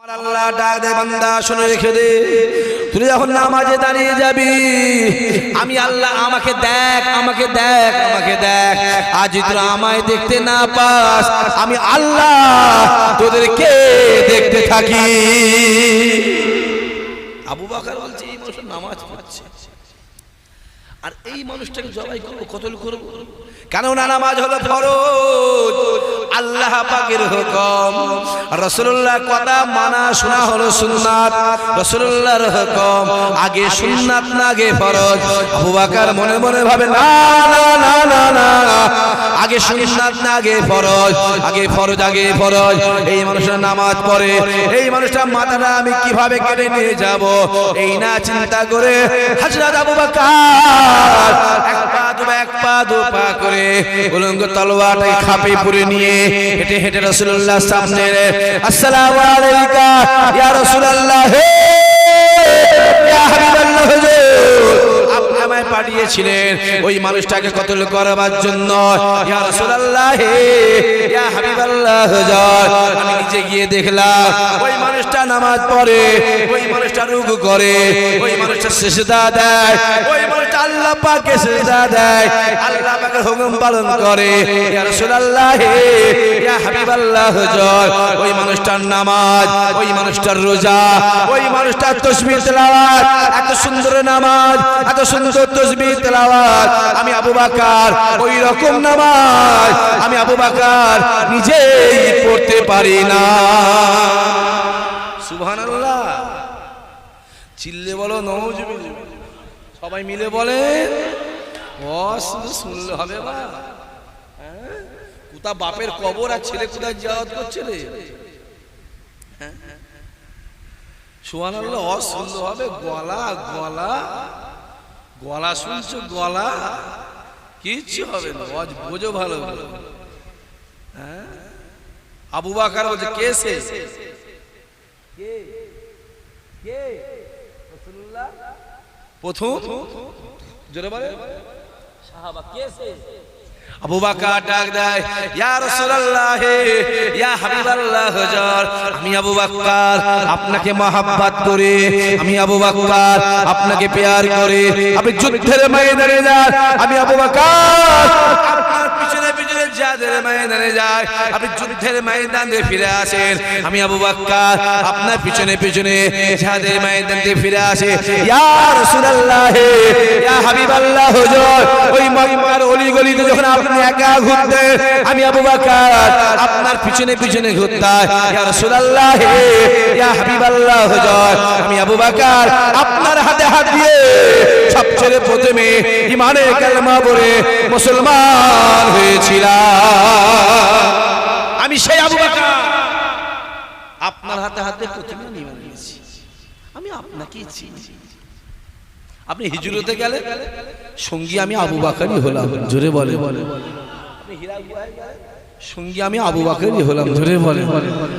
আল্লাহ ডাক দে বান্দা শুনে রেখে দে, তুই যখন নামাজে দাঁড়িয়ে যাবি আমি আল্লাহ আমাকে দেখ আমাকে দেখ আমাকে দেখ, আজ তোরা আমায় দেখতে না পাস আমি আল্লাহ তোদেরকে দেখতে থাকি। আবু বকর বলছে এই মানুষ নামাজ পড়ছে আর এই মানুষটাকে জবাই করবো, কতল করবো, কেননা নামাজ হলো ফরজ, আল্লাহ পাকের হুকুম, রাসূলুল্লাহর কথা মানা শোনা হলো সুন্নাত, রাসূলুল্লাহর হুকুম আগে সুন্নাত না আগে ফরজ। আবু বকর মনে মনে ভাবে না না না না না, আগে সুন্নাত না আগে ফরজ, আগে ফরজ আগে ফরজ। এই মানুষটা নামাজ পড়ে, এই মানুষটা মাথাটা আমি কিভাবে কেটে নিয়ে যাব এই না চিন্তা করে হযরত আবু বকর এক পা দু পা করে উলঙ্গ তলোয়ারটা খাপে পুরে নিয়ে হেঁটে হেঁটে রাসূলুল্লাহর সামনে, আসসালামু আলাইকা ইয়া রাসূলুল্লাহ, হে ইয়া হাবিবাল্লাহ, হুজুর আপনি আমায় পাঠিয়েছিলেন ওই মানুষটাকে কতল করবার জন্য, ইয়া রাসূলুল্লাহ হে ইয়া হাবিবাল্লাহ হুজুর আমি নিজে গিয়ে দেখলাম ওই মানুষটা নামাজ পড়ে, ওই মানুষটা রুকু করে, ওই মানুষটা সিজদা দেয়, ওই মানুষটা আল্লাহ পাকের সিজদা দেয়, আল্লাহ পাকের হুকুম পালন করে, ইয়া রাসূলুল্লাহ হে ইয়া হাবিবাল্লাহ হুজুর ওই মানুষটার নামাজ, ওই মানুষটার রোজা, ওই মানুষটার তাসবিহ তেলাওয়াত, এত সুন্দর নামাজ এত সুন্দর তাসবিহ তেলাওয়াত আমি আবু বকর ওই রকম নামাজ আমি আবু বকর নিজেই পড়তে পারি না। সুবহানাল্লাহ, চিল্লে বলো নাউজুবিল্লাহ, সবাই মিলে বলে শুনলে হবে না। কোথা বাপের কবর আর ছেলে কোথায় জিয়ারত করছে রে, সুবহানাল্লাহ শুনলে হবে। গলা গলা গলা শুনছো, গলা কিচ্ছু হবে না, বোঝো ভালো। আবু বকর বলছে কে সে, প্রথম জোরে বলে সাহাবা কে সে, আবু বকর ডাক দেয় ইয়া রাসূলুল্লাহ ইয়া হাবিবাল্লাহ হুজুর আমি আবু বকর আপনাকে মহব্বত করি, আমি আবু বকর আপনাকে প্যার করি, আপনি যুদ্ধের ময়দানে যান আমি আবু বকর আপনার পিছনে পিছনে জিহাদের ময়দানে যাই, আপনি যুদ্ধের ময়দানে ফিরে আসেন আমি আবু বকর আপনার পিছনে পিছনে জিহাদের ময়দানে ফিরে আসে। ইয়া রাসূলুল্লাহ ইয়া হাবিবাল্লাহ হুজুর ওই মক্কার অলিগলিতে যখন আপনি একা ঘুরতে আমি আবু বকর আপনার পিছনে পিছনে ঘুরতাম, ইয়া রাসূলুল্লাহ ইয়া হাবিবাল্লাহ হুজুর আমি আবু বকর আপনার হাতে হাত দিয়ে সবচেয়ে প্রথমে ঈমানের কালেমা পড়ে মুসলমান হয়েছিলাম, আমি সেই আবু বকর আপনার হাতে হাতে প্রথমে ঈমান এনেছি, আমি আপনাকেই চিনি। আপনি হিজরতে গেলে সঙ্গী আমি আবু বকরই হলাম, জোরে বলে আপনি হীরা গুহায় গেলেন সঙ্গী আমি আবু বকরই হলাম, জোরে বলে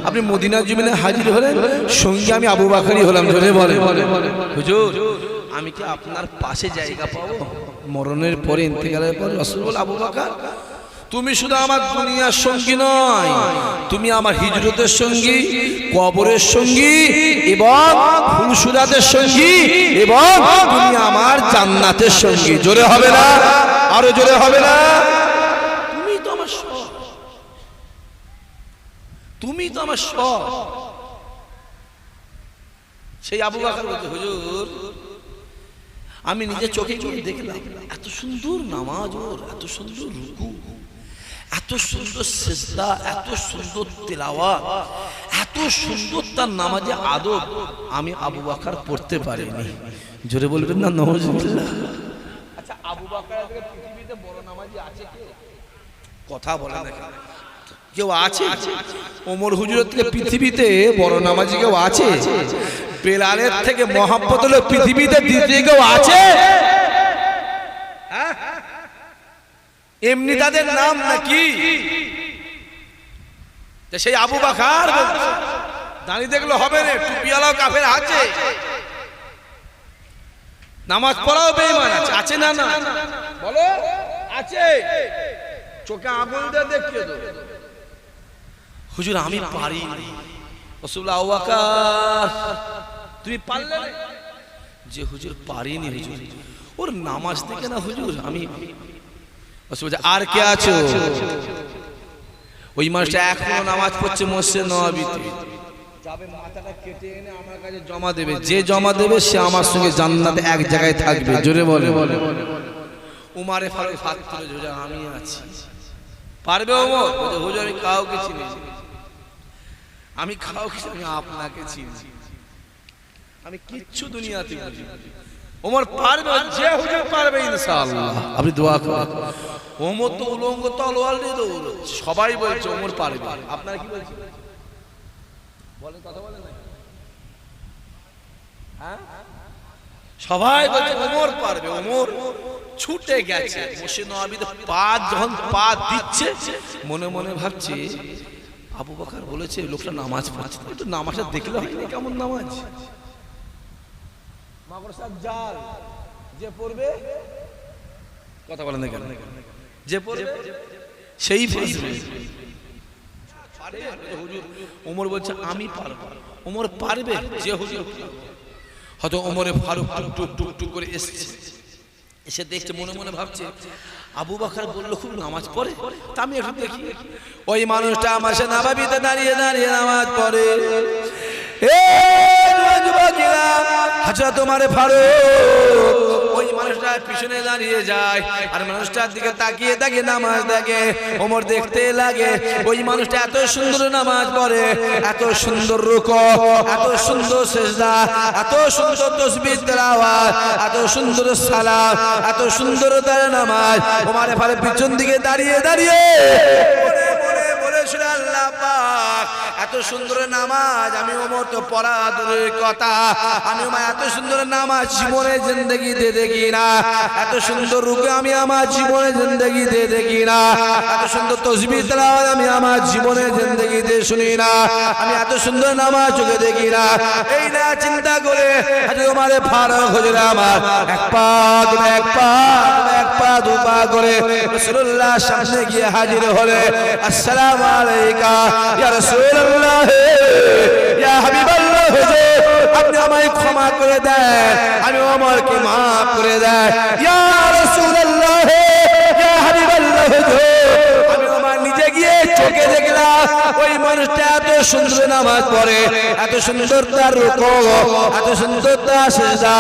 আপনি মদিনার জমিনে হাজির হলেন সঙ্গী আমি আবু বকরই হলাম, জোরে বলে হুজুর আমি কি আপনার পাশে জায়গা পাবো মরণের পরে, ইন্তেকালের পরে? রাসূল বলে আবু বকর তুমি শুধু আমার দুনিয়ার সঙ্গী নয়, তুমি আমার হিজরতের সঙ্গী, কবরের সঙ্গী এবং ফুলসুরাতের সঙ্গী এবং তুমি আমার জান্নাতের সঙ্গী। জোরে হবে না, আরো জোরে হবে না, তুমি তো আমার সব, তুমি তো আমার সব। সেই আবু বকর বলতে হুজুর আমি নিজে চোখে গিয়ে দেখলাম এত সুন্দর নামাজ ওর, এত সুন্দর রুকু, এত সুন্দর সিজদা, এত সুন্দর তেলাওয়াত, এত সুন্দর তার নামাজে আদব আমি আবু বকর পড়তে পারিনি। জোরে বলবেন না নাউজুবিল্লাহ। আচ্ছা আবু বকর থেকে পৃথিবীতে বড় নামাজি আছে কে? কথা বলে না কেউ আছে? ওমর হুজুরের থেকে পৃথিবীতে বড় নামাজি কেউ আছে? বেলালের থেকে মহব্বত হলো পৃথিবীতে দ্বিতীয় কেউ আছে? এমনি তাদের নাম নাকি? সেই আবু বকর দাঁড়িয়ে দেখলে হবে না, টুপিওয়ালাও কাফের আছে, নামাজ পড়াও বেঈমান আছে, আছে না না বলো আছে, চোখে আঙুল দিয়ে দেখিয়ে দাও হুজুর আমি পারি রাসূলুল্লাহ আবু বকর তুমি পারলে না? যে হুজুর পারিনি হুজুর, ওর নামাজ দেখে না হুজুর আমি। রাসূল বলছে আর কে আছো? ওই মানুষটা এখনো নামাজ পড়ছে মসজিদে নববীতে, যাবে মাথাটা কেটে এনে আমার কাছে জমা দেবে, যে জমা দেবে সে আমার সঙ্গে জান্নাতে এক জায়গায় থাকবে। জোরে বলে। উমারে ফারুক হাত তুলে হুজুর আমি আছি। পারবে ওমর? বলে হুজুর আমি কাউকে চিনি, আমি কাউকে চিনি, আমি আপনাকে চিনি, আমি কিচ্ছু দুনিয়াতে বুঝি। ওমর পারবে, যে হুজুর পারবে ইনশাআল্লাহ। আপনি দোয়া করুন। ওমর তো উলঙ্গ তলোয়ার নিয়ে দৌড়চ্ছে, সবাই বলছে ওমর পারবে। আপনারা কি বলছেন? বলেন, কথা বলেন না? হ্যাঁ, সবাই বলছে ওমর পারবে। ওমর ছুটে গেছে মসজিদ নববীতে, পা যখন পা দিচ্ছে মনে মনে ভাবছে আবু বকর বলেছে লোকটা নামাজ পড়ছে, তো নামাজটা দেখলে হয় না কেমন নামাজ। মাদ্রাসার জাল যে পড়বে, কথা বলেন না কেন, যে পড়বে সেই ফাঁসবে। হুজুর ওমর বলছে আমি পারবো। ওমর পারবে, যে হুজুর হয়তো ওমরে ফারুক টুক টুক টুক করে এসেছে, এসে দেখছে মনে মনে ভাবছে আবু বকর বললো খুব নামাজ পড়ে, তা আমি একটু দেখি। ওই মানুষটা আমার সাথে নববীতে দাঁড়িয়ে দাঁড়িয়ে নামাজ পড়ে। হযরত ওমর ফারুক ওই মানুষটার পিছনে দাঁড়িয়ে যায় আর মানুষটার দিকে তাকিয়ে তাকিয়ে নামাজ দেখে। ওমর দেখতে লাগে ওই মানুষটা এত সুন্দর নামাজ পড়ে, এত সুন্দর রুকু, এত সুন্দর সিজদা, এত সুন্দর তাসবিহ তেলাওয়াত, এত সুন্দর সালাত, এত সুন্দর তার নামাজ। ওমর ফারুক পিছন দিকে দাঁড়িয়ে দাঁড়িয়ে মনে মনে বলেছিল আল্লাহ পাক এত সুন্দর নামাজ আমি ওমর তো পড়া দূরের কথা, আমি ওমর এত সুন্দর নামাজ জীবনে জিন্দেগিতে দেখি না, এত সুন্দর রুকু আমি আমার জীবনে জিন্দেগিতে দেখি না, এত সুন্দর তাসবিহ তেলাওয়াত আমি আমার জীবনে জিন্দেগিতে শুনি না, আমি এত সুন্দর নামাজ চোখে দেখি না। এই না চিন্তা করে হযরত ওমর ফারুক হুজুর আমার এক পা দু পা করে রাসূলুল্লাহ সামনে গিয়ে হাজির হলে আসসালামু আলাইকা ইয়া রাসূলুল্লাহ, ইয়া হাবিবাল্লাহ হুজুর আপনি আমায় ক্ষমা করে দেন, আমি ওমরকে maaf করে দেন। ইয়া রাসূলুল্লাহ, ইয়া হাবিবাল্লাহ হুজুর আমি ওমর নিজে গিয়ে চোখে দেখলাম ওই মানুষটা এত সুন্দর নামাজ পড়ে, এত সুন্দর তার রুকু, এত সুন্দর তার সিজদা,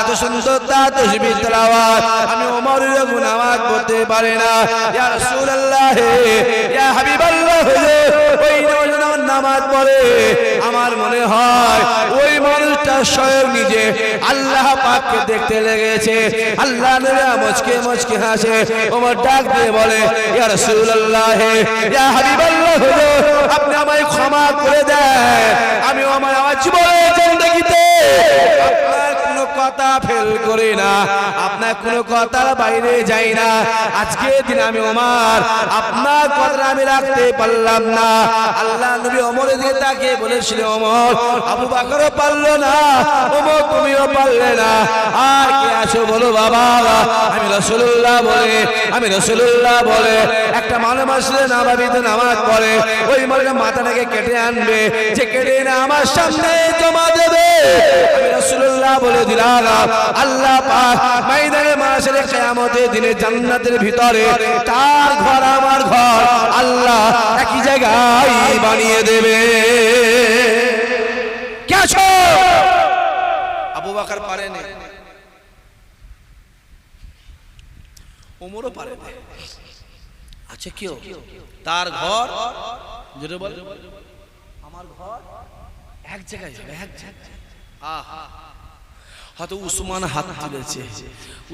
এত সুন্দর তার তাসবিহ তেলাওয়াত, আমি ওমর এরকম নামাজ পড়তে পারি না। ইয়া রাসূলুল্লাহ, ইয়া হাবিবাল্লাহ হুজুর ওই নামাজ পড়ে আমার মনে হয় ওই মানুষটা স্বয়ং নিজে আল্লাহ পাককে দেখতে লেগেছে। আল্লাহ নবী মুচকে মুচকে হাসে। ওমর ডাক দিয়ে বলে ইয়া রাসূলুল্লাহ, ইয়া হাবিবাল্লাহ হুজুর আপনি আমায় ক্ষমা করে দেন, আমি আমার জীবনের জিন্দেগিতে আপনার কোনো কথা ফেল করি না, আপনার কোনো কথার বাইরে যাই না। আজকে দিন আমি ওমর আপনার কথা আমি রাখতে পারলাম না। আল্লাহ নবী ওমরের দিকে তাকিয়ে বলেছিল ওমর আবু বকরও পারলো না, ওমর তুমিও পারলে না, আর কে আছো বলো বাবা। আমি রাসূলুল্লাহ বলে একটা মানুষ মসজিদে নববীতে নামাজ পড়ে, ওই মানুষের মাথাটাকে কেটে আনবে, যে কেটে এনে আমার সামনে জমা দেবে। আমি রাসূলুল্লাহ বলে দিলাম আল্লাহ পাক ময়দানে মাশারে কিয়ামতের দিনে জান্নাতের ভিতরে তার ঘর আমার ঘর আল্লাহ একই জায়গায় বানিয়ে দেবে। কে আছো? আবু বকর পারেনি, ওমরও পারে না। আচ্ছা কেউ তার ঘর যেটা বলে আমার ঘর এক জায়গায় যাবে, এক জায়গায়। আহা হয়তো উসমান হাত তুলেছে,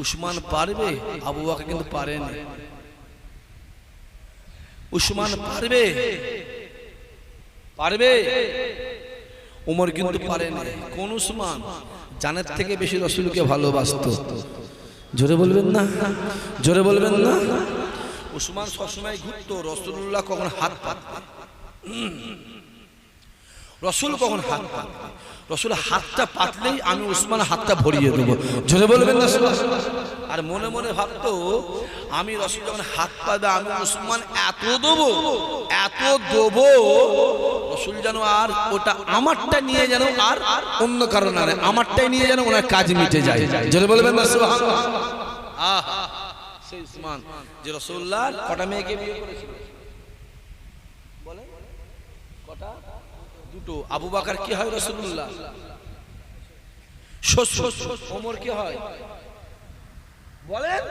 উসমান পারবে, আবু বকর কিন্তু পারেনি। উসমান পারবে, ওমর কিন্তু পারেনি। কোন উসমান? জানের থেকে বেশি রাসূলকে ভালোবাসতো। জোরে বলবেন না, জোরে বলবেন না। উসমান সবসময় ঘুরতো রাসূলুল্লাহ কখন হাত পাতবে, রাসূল কখন হাত পাতবে, রাসূল হাতটা পাতলেই আমি উসমান হাতটা ভরিয়ে দেবো। জোরে বলবেন না। আর মনে মনে ভাবতো আমি রাসূল যখন হাত পাতবে আমি উসমান এত দেবো রসুল যেন আর ওটা আমারটা নিয়ে যেন আর অন্য কারণ না, আমারটাই নিয়ে যেন ওনার কাজ মিটে যায়। জোরে বলবেন না সুবহানাল্লাহ। আহা, সেই উসমান যে রাসূলুল্লাহ কটা মেয়েকে বিয়ে করেছিল বলেন? কটা? দুটো। আবু বকর কি হয় রাসূলুল্লাহ? শ্বশুর। ওমর কি হয় বলেন?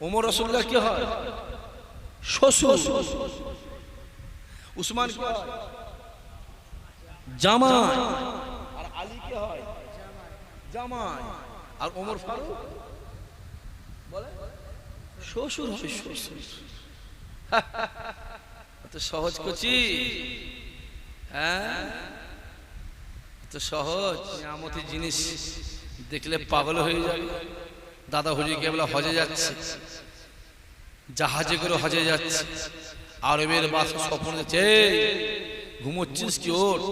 ওমর রাসূলুল্লাহ কি হয়? শ্বশুর। উসমান কি হয়? জামাই। আর আলী কি হয়? জামাই। আর ওমর ফারুক বলে শ্বশুর হয়। শ্বশুর। এত সহজ কচি, হ্যাঁ এত সহজ। নিয়ামতি জিনিস দেখলে পাগল হয়ে যাবে। দাদা হুজুর কেবলা হজে যাচ্ছে, জাহাজে করে হজে যাচ্ছে, আরবের বাসা স্বপ্ন দেখছে, ঘুমোচ্ছিস কি? ওঠ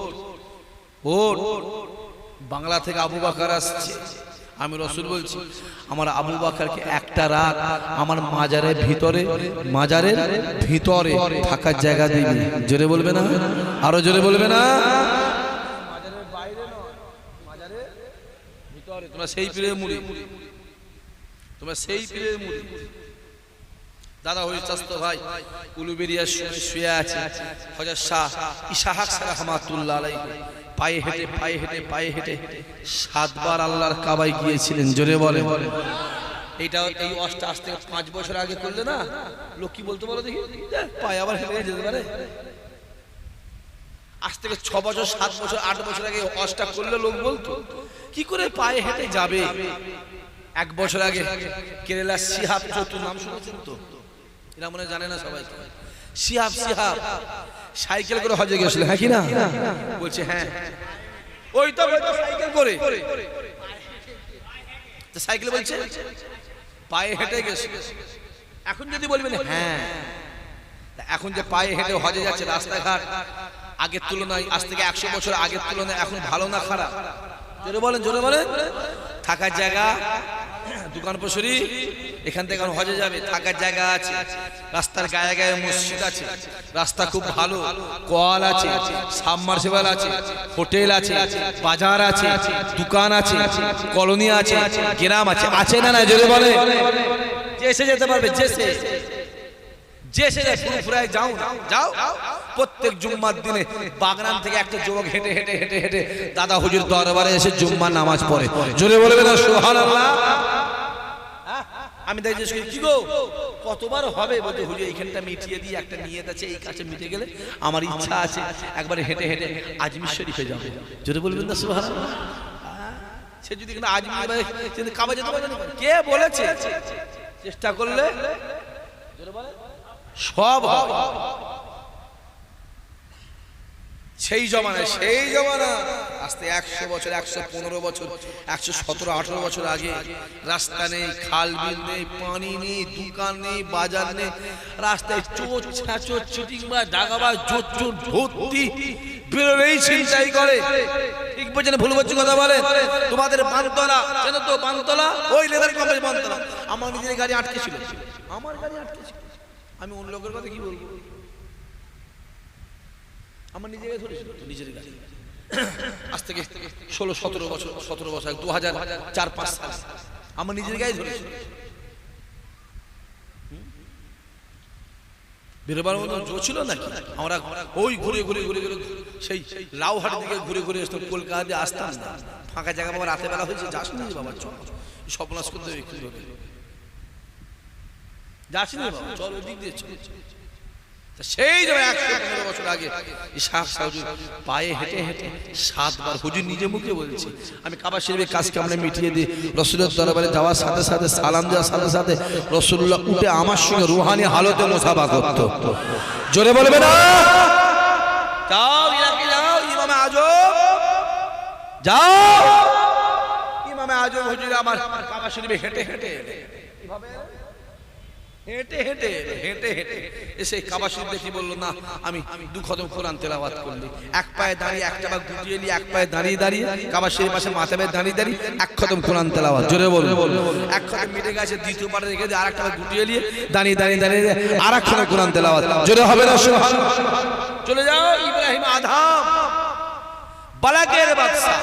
ওঠ। বাংলা থেকে আবু বকর আসছে। আমি রাসূল বলছি আমার আবু বকরকে একটা রাত আমার মাজারের ভিতরে থাকার জায়গা দিবি। জোরে বলবে না? আরো জোরে বলবে না? মাজারের বাইরে নয়, মাজারের ভিতরে। তোমরা সেই পীরের মুরিদ, তোমরা সেই পীরের মুরিদ। দাদা হয়ে চাস্তো ভাই উলুবেরিয়া শুয়ে আছে। হযরত শাহ ইসহাক রাহমাতুল্লাহ আলাইহি পায়ে হেঁটে 7 বার আল্লাহর কাবায় গিয়েছিলেন। জোরে বলেন। এইটা এই অষ্টা আজ থেকে 5 বছর আগে করলে না লোক কি বলতে বলো দেখি? পায়ে আবার হেঁটে যেতে পারে? আজ থেকে 6 বছর 7 বছর 8 বছর আগে অষ্টা করলে লোক বলতো কি করে পায়ে হেঁটে যাবে? 1 বছর আগে কেরালা সিহাব চতুর নাম শুনেছেন তো? এরা মনে জানে না সবাই। সিহাব সাইকেল করে হজে গেছিল, হ্যাঁ কি না? বলছে হ্যাঁ। ওই তো সাইকেল করে, সাইকেল বলছে পায়ে হেঁটে গেছে। এখন যদি বলবেন হ্যাঁ, এখন যে পায়ে হেঁটে হজে যাচ্ছে, রাস্তাঘাট আগের তুলনায় আজ থেকে 100 বছর আগের তুলনায় এখন ভালো না খারাপ? জোরে বলেন, জোরে বলেন। থাকার জায়গা, দোকান পসরি, এখান থেকে হজে যাবে, থাকার জায়গা আছে, রাস্তার গায়ে গায়ে মসজিদ আছে, রাস্তা খুব ভালো, কল আছে, সাবমার্সিবল আছে, হোটেল আছে, বাজার আছে, দোকান আছে, কলোনি আছে, গ্রাম আছে, আছে না না? জোরে বলে। যেসে যেতে পারবে, যেসে ফুরফুরায় যাও যাও। প্রত্যেক জুম্মার দিনে বাগনান থেকে একটা যুবক হেঁটে হেঁটে হেঁটে হেঁটে দাদা হুজুর দরবারে এসে জুম্মার নামাজ পড়ে। জোরে বলবে না সুবহানাল্লাহ? আমি তাই জিজ্ঞেস করি কি গো কতবার হবে? বলতে হুজুর এইখানটা মিটিয়ে দিয়ে একটা নিয়ত আছে, এই কাছে মিটে গেলে আমার ইচ্ছা আছে একবারে হেঁটে হেঁটে আজমির শরীফে যাবে। জোরে বলবেন না সুবহানাল্লাহ? সে যদি আজমির কাবা যেতে পারবে না, কে বলেছে? চেষ্টা করলে জোরে বলে সব হবে। সেই জমানা আস্তে 100 বছর 115 বছর 117-18 বছর আগে রাস্তা নেই, খাল বিল নেই, পানি নেই, দোকান নেই, বাজার নেই, রাস্তায় চোর ছাচোর চিটিংবাজ ডাকাবাজ জোর ভর্তি, বেরোলেই ছিনতাই করে। ঠিক বলছেন ভুল বলছি কথা বলেন? তোমাদের বানতলা চেন তো? বানতলা ওই লেদার কোম্পানি বানতলা। আমার নিজের গাড়ি আটকে ছিল, আমার গাড়ি আটকে ছিল। আমি অন্য লোকের কথা কি বলবো? আমার নিজের গাড়ি ধরেছিল, নিজের গাড়ি। আজ থেকে 16-17 বছর 17 বছর 2004-5 সাল আমার নিজের গাড়ি ধরেছিল। বেরোবার মতো জো ছিল নাকি? আমরা ওই ঘুরে সেই লাউহাট দিকে ঘুরে আসতাম, কলকাতা দিয়ে আসতাম না। ফাঁকা জায়গা বাবা রাতে বেলা হয়েছে, যাস না বাবা, চল স্বপ্নাশ করতে হবে, যাস না বাবা, চল ওই দিক দিয়ে চল। সেই জন্য 115 বছর আগে পায়ে হেঁটে হেঁটে 7 বার হুজুর নিজে মুখে বলছে আমি কাবা শরীফের কাজকে আমরা মিটিয়ে দিই। রাসূলের দরবারে যাওয়ার সাথে সাথে সালাম দেওয়ার সাথে সাথে রাসূলুল্লাহ উঠে আমার সঙ্গে রুহানি হালতে মুসাফা করত। জোরে বলবে না? যাও ইরাকে যাও, ইমামে আজম যাও, ইমামে আজম হুজুর আমার কাবা শরীফে হেঁটে হেঁটে কিভাবে হেঁটে হেঁটে হেঁটে হেঁটে এসে কাবা শরীফ দেখি বললো না আমি 2 খতম কোরআন তেলাওয়াত করলি, এক পায়ে দাঁড়িয়ে একটা ভাগ গুটিয়ে নিয়ে এক পায়ে দাঁড়িয়ে দাঁড়িয়ে কাবা শরীফের পাশে মাথায় দাঁড়িয়ে দাঁড়িয়ে 1 খতম কোরআন তেলাওয়াত। জোরে বলুন। 1 খতম মিটে গেছে, দ্বিতীয় পারে রেখে দিয়ে আরেকটা ভাগ গুটিয়ে নিয়ে দাঁড়িয়ে দাঁড়িয়ে দাঁড়িয়ে আরেক খতম কোরআন তেলাওয়াত। জোরে হবে না সুবহানাল্লাহ? চলে যাও ইব্রাহিম আদম বালাকের বাদশা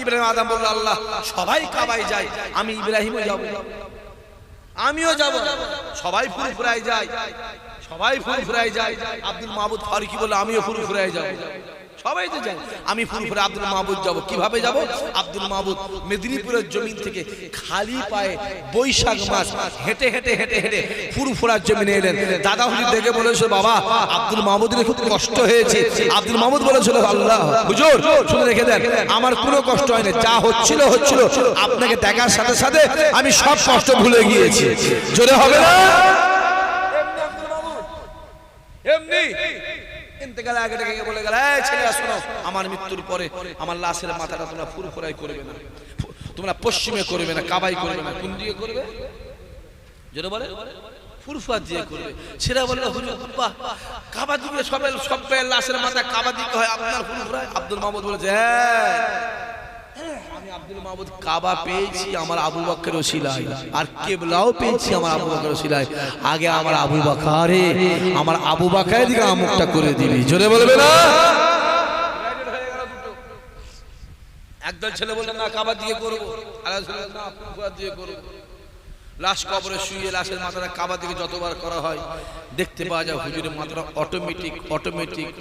ইব্রাহিম আদম বলল আল্লাহ সবাই কাবায় যায় আমি ইব্রাহিমও যাব আমিও যাব সবাই ফুরফুরায় যায় সবাই ফুরফুরায় যায় আব্দুল মাহমুদ ফারুকি বলল আমিও ফুরফুরায় যাব সবাই তো যায় আমি ফুরফুরে আব্দুল মাহমুদ যাব কিভাবে যাব আব্দুল মাহমুদ মেদিনীপুরের জমিন থেকে খালি পায়ে বৈশাখ মাস হেঁটে হেঁটে হেঁটে হেঁটে ফুরফুরার জমিনে এলেন দাদা হুজুর দেখে বলেছিল বাবা আব্দুল মাহমুদের খুব কষ্ট হয়েছে আব্দুল মাহমুদ বলেছিল আল্লাহ হুজুর শুনে রেখে দেন আমার কোনো কষ্ট হয়নি যা হচ্ছিল আপনাকে দেখার সাথে সাথে আমি সব কষ্ট ভুলে গিয়েছি জোরে হবে না এমনি ইন্তেকাল আগে থেকে বলে গেল এই ছেলে শোনো আমার মৃত্যুর পরে আমার লাশের মাথাটা তোমরা ফুরফুরাই করবে না তোমরা পশ্চিমে করবে না কাবাই করবে না কোন দিকে করবে যেটা বলে ফুরফুরা দিয়ে করবে ছেলে বলল হুজুর বাহ কাবা দিকে সব লাশের মাথা কাবা দিকে হয় আপনার ফুরফুরাই আব্দুল মাহমুদ বলেছে হ্যাঁ আমি আব্দুল মাহমুদ কাবা পেয়েছি আমার আবু বকরের ওসিলায় আর কিবলাও পেয়েছি আমার আবু বকরের ওসিলায় আগে আমার আবু বকরে আমার আবু বকরের দিকে মুখটা করে দিবি জোরে বলবে না একদল ছেলে বললেন না কাবা দিয়ে করব আর না ফুরফুরা দিয়ে করব লাশ কবরে শুয়ে লাশের মাথাটা কাবা দিকে যতবার করা হয় দেখতে পাওয়া যায় হুজুরের মাথাটা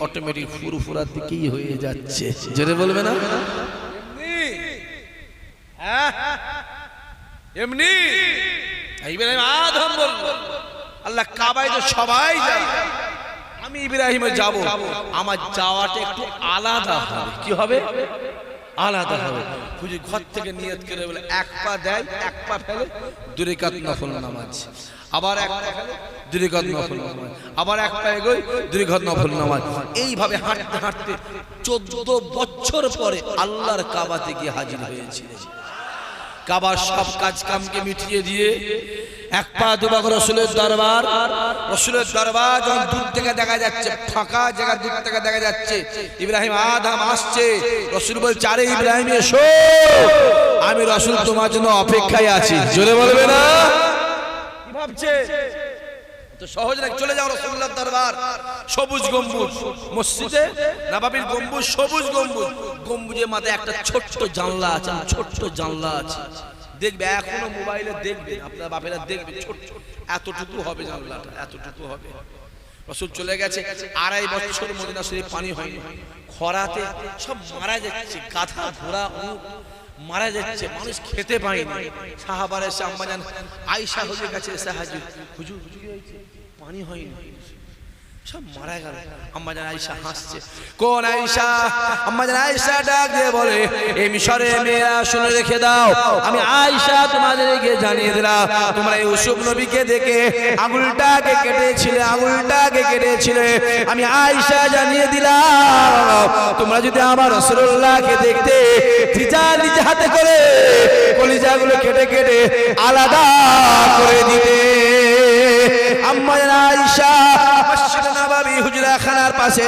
অটোমেটিক ফুরফুরার দিকেই হয়ে যাচ্ছে জোরে বলবে না এমনি ইব্রাহিম আদম বলল আল্লাহ কাবায় তো সবাই যায় আমি ইব্রাহিমে যাব আমার যাওয়াটা একটু আলাদা হবে কি হবে আলাদা হবে হুজুর ঘর থেকে নিয়ত করে বলে এক পা দেয় এক পা ফেলে 2 রাকাত নফল নামাজ আবার এক পা ফেলে 2 রাকাত নফল নামাজ আবার এক পা এগোয় 2 রাকাত নফল নামাজ এইভাবে হাঁটতে হাঁটতে 14 বছর পরে আল্লাহর কাবাতে গিয়ে হাজির হয়েছিলেন কাবার সব কাজ কামকে মিটিয়ে দিয়ে এক পা দুপা করে রসুলের দরবার যখন দূর থেকে দেখা যাচ্ছে ফাঁকা জায়গা দূর থেকে দেখা যাচ্ছে ইব্রাহিম আদম আসছে রসুল বলছে আরে ইব্রাহিম এসো আমি রসুল তোমার জন্য অপেক্ষায় আছি জোরে বলবে না কি ভাবছে তো সহজ না চলে যাও রাসূলুল্লাহর দরবার সবুজ গম্বুজ মসজিদে নববীর গম্বুজ সবুজ গম্বুজ গম্বুজের মাথায় একটা ছোট্ট জানলা আছে দেখবে এখনো মোবাইলে দেখবে আপনার বাপেরা দেখবে ছোট এতটুকু হবে জানলাটা এতটুকু হবে রাসূল চলে গেছে 2.5 বছর মদিনা শরীফ পানি হয়নি খরাতে সব মারা যাচ্ছে গাধা ঘোড়া উট মারা যাচ্ছে মানুষ খেতে পায়নি সাহাবারা এসে আম্মাজান আয়েশা হুজুর কাছে এসে হাজির হুজুর পানি হয়নি সব মারা গেল আম্মাজান আয়েশা হাসছে কোন আয়েশা আম্মাজান আয়েশা ডাক দিয়ে বলে এই মিশরে মেয়েরা শুনে রেখে দাও আমি আয়েশা তোমাদেরকে জানিয়ে দিলাম তোমরা ইউসুফ নবীকে দেখে আঙুলটাকে কেটেছিলে আমি আয়েশা জানিয়ে দিলাম তোমরা যদি আমার রাসূলুল্লাহকে দেখতে নিজ হাতে করে কলিজাগুলো কেটে আলাদা করে দিতে আম্মাজান আয়েশা নববী হুজরাখানার পাশে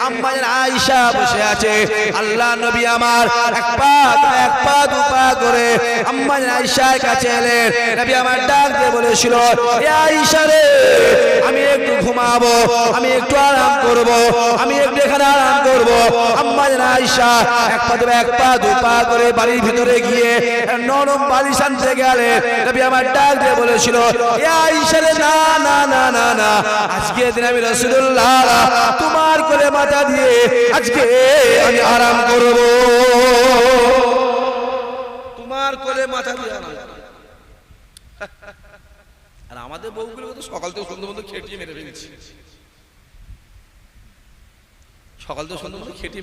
আম্মাজান আয়েশা বসে আছে আল্লাহ নবী আমার এক পা দুপা করে আম্মাজান আয়েশার কাছে এলেন নবী আমার ডাক দিয়ে বলেছিল এ আয়েশা রে আমি একটু ঘুমাবো আমি একটু আরাম করব আমি একটু এখানে আরাম করব আম্মাজান আয়েশা এক পা দুপা করে বাড়ির ভিতরে গিয়ে নরম বালিশ আনতে গেলে নবী আমার ডাক দিয়ে বলেছিল এ আয়েশা রে না না না না না আজকে দিন আমি রাসূলুল্লাহ তোমার কোলে মাথা দিয়ে আজকে আমি আরাম করব তোমার কোলে মাথা দিয়ে আর আমাদের বউগুলো তো সকাল থেকে সন্ধ্যা পর্যন্ত খেটিয়ে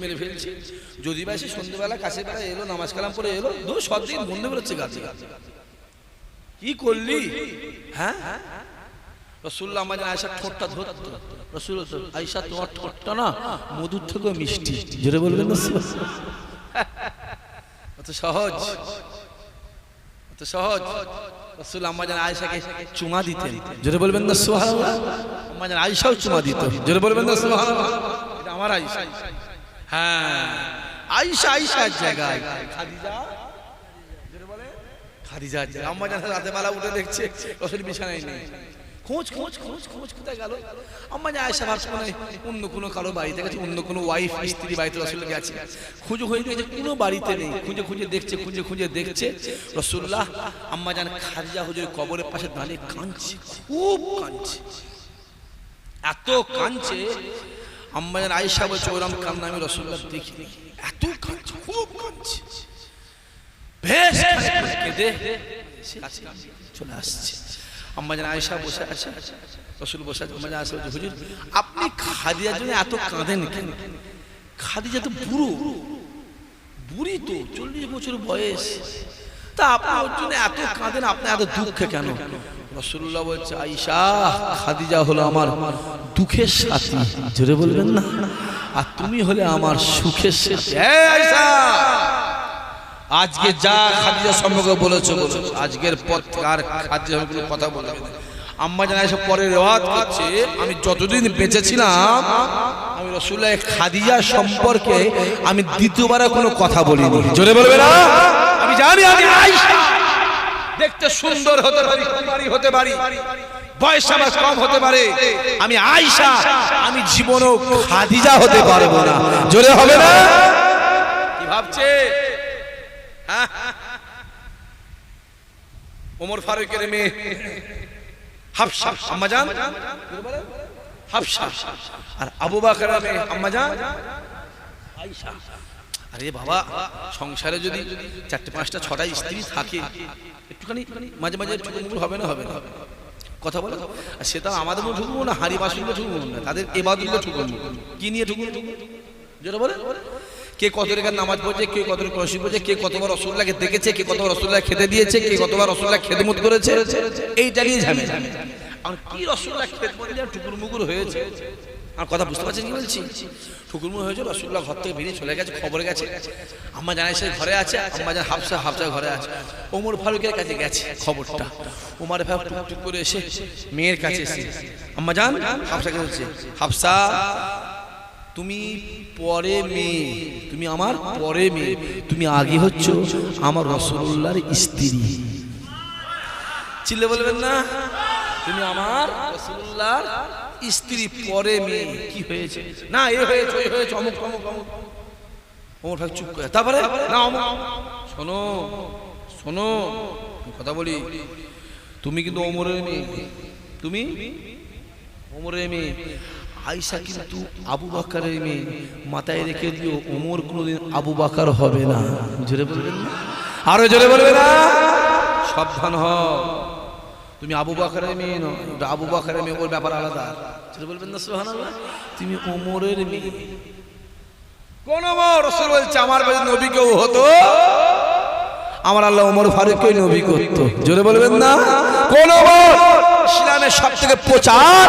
মেরে ফেলছি যদি বা সে সন্ধ্যাবেলা কাছে বেলা এলো নামাজ কালাম পরে এলো সব দিন বন্ধু বেরোচ্ছে গাছে কি করলি হ্যাঁ রাসূলুল্লাহ আমাদের আয়েশার ঠোঁটটা ধরতো রাসূল আয়েশা তোমার ঠোঁটটা না মধুর থেকে মিষ্টি জোরে বলবেন না অত সহজ রাসূল আমাদের আয়েশাকে চুমা দিতেন জোরে বলবেন না সুবহানাল্লাহ আমাদের আয়েশাও চুমা দিত জোরে বলবেন না সুবহানাল্লাহ এটা আমার আয়েশা হ্যাঁ আয়েশার জায়গায় খাদিজা জোরে বলে খাদিজার জায়গায় আমাদের রাতে বেলা উঠে দেখছে রাসূল বিছানায় নেই খোঁজ খোঁজ খোঁজ খোঁজ কোথায় গেল? আম্মা জান আয়েশা ভাবছে মানে অন্য কোনো কারো বাড়িতে গেছে, অন্য কোনো ওয়াইফ স্ত্রী বাড়িতে রাসূলুল্লাহ গেছে। খুঁজে হয়ে গেছে কোনো বাড়িতে নেই, খুঁজে খুঁজে দেখছে, খুঁজে খুঁজে দেখছে রাসূলুল্লাহ আম্মা জান খাদিজা হুজুরের কবরের পাশে দাঁড়িয়ে কাঁদছে, খুব কাঁদছে, এত কাঁদছে। আম্মা জান আয়েশা বলছে ওরকম কান্না আমি রাসূলুল্লাহ দেখিনি, এত কাঁদছে, খুব কাঁদছে। বেশ কেঁদে চলে আসছে। আম্মা জান আয়েশা বসে আছে, রাসূল বসে আছে। আম্মা জান আয়েশা বলছে হুজুর আপনি খাদিজার জন্য এত কাঁদেন কেন? খাদিজা তো বুড়ি তো 40 বছর বয়স, তা আপনি ওর জন্য এত কাঁদেন, আপনি এত দুঃখে কেন? রাসূলুল্লাহ বলছে আয়েশা খাদিজা হলো আমার দুঃখের সাথী, জোরে বলবেন না, আর তুমি হলে আমার সুখের সাথী। আয়েশা আজকে যা খাদিজা সম্পর্কে বলেছো আজকের পর আর খাদিজা সম্পর্কে কথা বলবে না। আম্মা জান আয়েশা পরে রিওয়ায়াত করছে আমি যতদিন বেঁচে ছিলাম আমি রাসূলুল্লাহ খাদিজা সম্পর্কে আমি দ্বিতীয়বার কোনো কথা বলিনি, জোরে বলবে না। আমি জানি আমি আয়েশা দেখতে সুন্দর হতে পারি, বয়স আমার কম হতে পারে, আমি আয়েশা আমি জীবনেও খাদিজা হতে পারবো না, জোরে হবে না। কি ভাবছে? ওমর ফারুকের মেয়ে হাফসা আম্মা জান, হাফসা, আর আবু বকরের মেয়ে আম্মা জান আয়েশা। আরে বাবা সংসারে যদি 4টে 5টা 6টা স্ত্রী থাকে একটুখানি মাঝে মাঝে ঠুকুর হবে না, হবে না কথা বলে। আর সেটা আমাদের মধ্যে ঠুকুর না, হাড়ি বাসুকে ঠুকুর না, তাদের ইবাদতকে ঠুকুর। কি নিয়ে ঠুকুর? যেটা বলে কে কত রেখার নামাজ পড়ছে, কে কত রেখা রশি পড়ছে, কে কতবার রাসূলুল্লাহকে দেখেছে, কে কতবার রাসূলুল্লাহ খেতে দিয়েছে, কে কতবার রাসূলুল্লাহ খেদমত করেছে, এইটা নিয়ে ঝামেলা। আর কি রাসূলুল্লাহ খেদমত দিয়ে টুকুর মুকুর হয়েছে, আর কথা বুঝতে পারছেন কি বলছি? টুকুর মুকুর হয়েছে, রাসূলুল্লাহ ঘর থেকে বেরিয়ে চলে গেছে, খবর গেছে। আম্মা জান আয়েশা ঘরে আছে, আম্মা জান হাফসা ঘরে আছে। ওমর ফারুকের কাছে গেছে খবরটা। ওমর ফারুক টুক করে এসে মেয়ের কাছে এসে আম্মা জান হাফসাকে বলছে হাফসা তুমি পরে মেয়ে, তুমি আমার পরে মেয়ে, তুমি আগে হচ্ছ আমার রাসূলুল্লাহর স্ত্রী। চিল্লে বলবেন না, তুমি আমার রাসূলুল্লাহর স্ত্রী পরে মেয়ে। কি হয়েছে? না এ হয়েছে ওই হয়েছে অমুক অমুক অমুক। ওমর ভাই চুপ করে, তারপরে না অমুক। শোনো শোনো কথা বলি, তুমি কিন্তু ওমরের মেয়ে, তুমি ওমরের মেয়ে। আয়েশা কিন্তু আবু বকরের মেয়ে, মাথায় রেখে দিও ওমর কোনোদিন আবু বকর হবে না, জোরে বলবেন না, আরো জোরে বলবে না, সাবধান হও। তুমি আবু বকরের মেয়ে নয়, আবু বকরের মেয়ে, ওর ব্যাপার আলাদা, জোরে বলবেন না সুবহানাল্লাহ। তুমি ওমরের মেয়ে। কোন রাসূল বলছে আমার যদি নবী কেউ হতো আমার আল্লাহ ওমর ফারুককে নবী করত, জোরে বলবেন না। কোন ইসলামের সবথেকে প্রচার,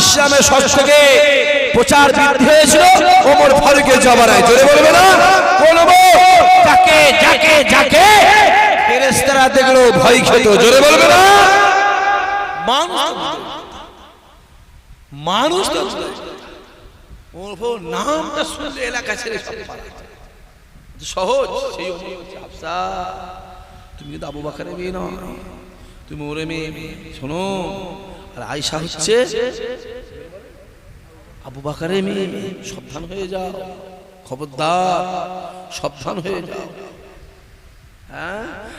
ইসলামের সবথেকে প্রচার বৃদ্ধি হয়েছিল ওমর ফারুকের জমানায়, জোরে বলবে না। কোন যাকে যাকে যাকে ফেরেশতারা দেখলো ভয় খেত, জোরে বলবে না। মানুষ তো ওর নামটা শুনলে এলাকা ছেড়ে সব পালায়, সহজ। সেই হাফসা তুমি কিন্তু আবু বকরের মেয়ে নয়, তুমি ওরে মেয়ে। শোনো, আর আয়েশা হচ্ছে আবু বকরের মেয়ে, সাবধান হয়ে যাও, খবরদার সাবধান হয়ে যাও।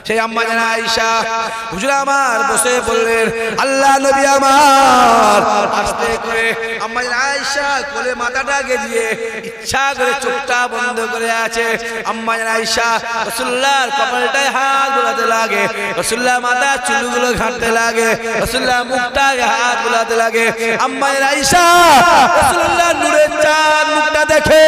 সেই আম্মা জান আয়েশা হুজুর আমার বসে বললেন আল্লাহ নবী আমার, আস্তে করে আম্মা জান আয়েশা কোলে মাথাটা গেজিয়ে ইচ্ছা করে চোখটা বন্ধ করে আছে। আম্মা জান আয়েশা রাসূলুল্লাহর কপালটায় হাত বুলাতে লাগে, রাসূলুল্লাহ মাথার চুলগুলো ঘাঁটতে লাগে, রাসূলুল্লাহ মুখটাকে হাত বুলাতে লাগে। আম্মা জান আয়েশা রাসূলুল্লাহ নূরের চাঁদ মুখটা দেখে,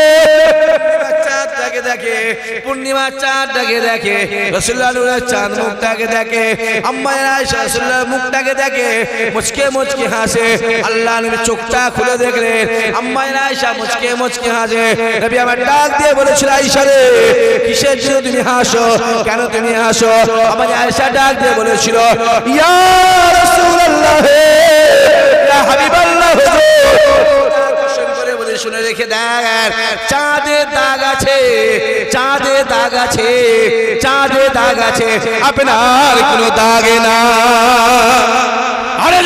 চাঁদটাকে দেখে, পূর্ণিমার চাঁদটাকে দেখে, রাসূলুল্লাহ নূরের চাঁদ মুখটাকে দেখে। আম্মা আয়েশা রাসূলুল্লাহ মুখটাকে দেখে, মুচকে মুচকে হাসে। আল্লাহ নবী চোখটা খুলে দেখলেন, আম্মা আয়েশা মুচকে মুচকে হাসে। নবী আমার ডাক দিয়ে বলেছিল আয়েশা রে কিসের জন্য তুমি হাসো, কেন তুমি হাসো? আম্মা আয়েশা ডাক দিয়ে বলেছিল ইয়া রাসূলুল্লাহ ইয়া হাবিবাল্লাহ, শুনে রেখে দেখ চাঁদে দাগ আছে, চাঁদে দাগ আছে, চাঁদে দাগ আছে, আপনার কোনো দাগে না। আরে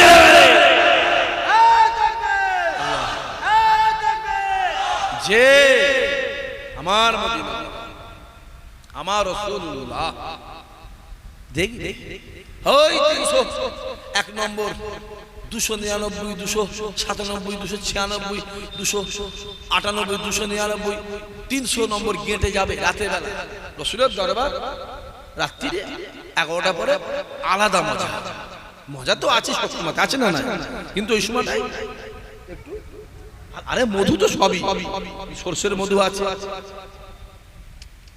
যে আমার মদিনা আমার রাসূলুল্লাহ দেখি ওই 301 নম্বর 299 297 296 298 299 300 নম্বর গেটে যাবে রাতের বেলা রাসূলের দরবার রাত্রিরে 11টা পরে আলাদা মজা মজা তো আছে সব সময় আছে না না কিন্তু ওই সময়টাই একটু আরে মধু তো সবই সরষের মধু আছে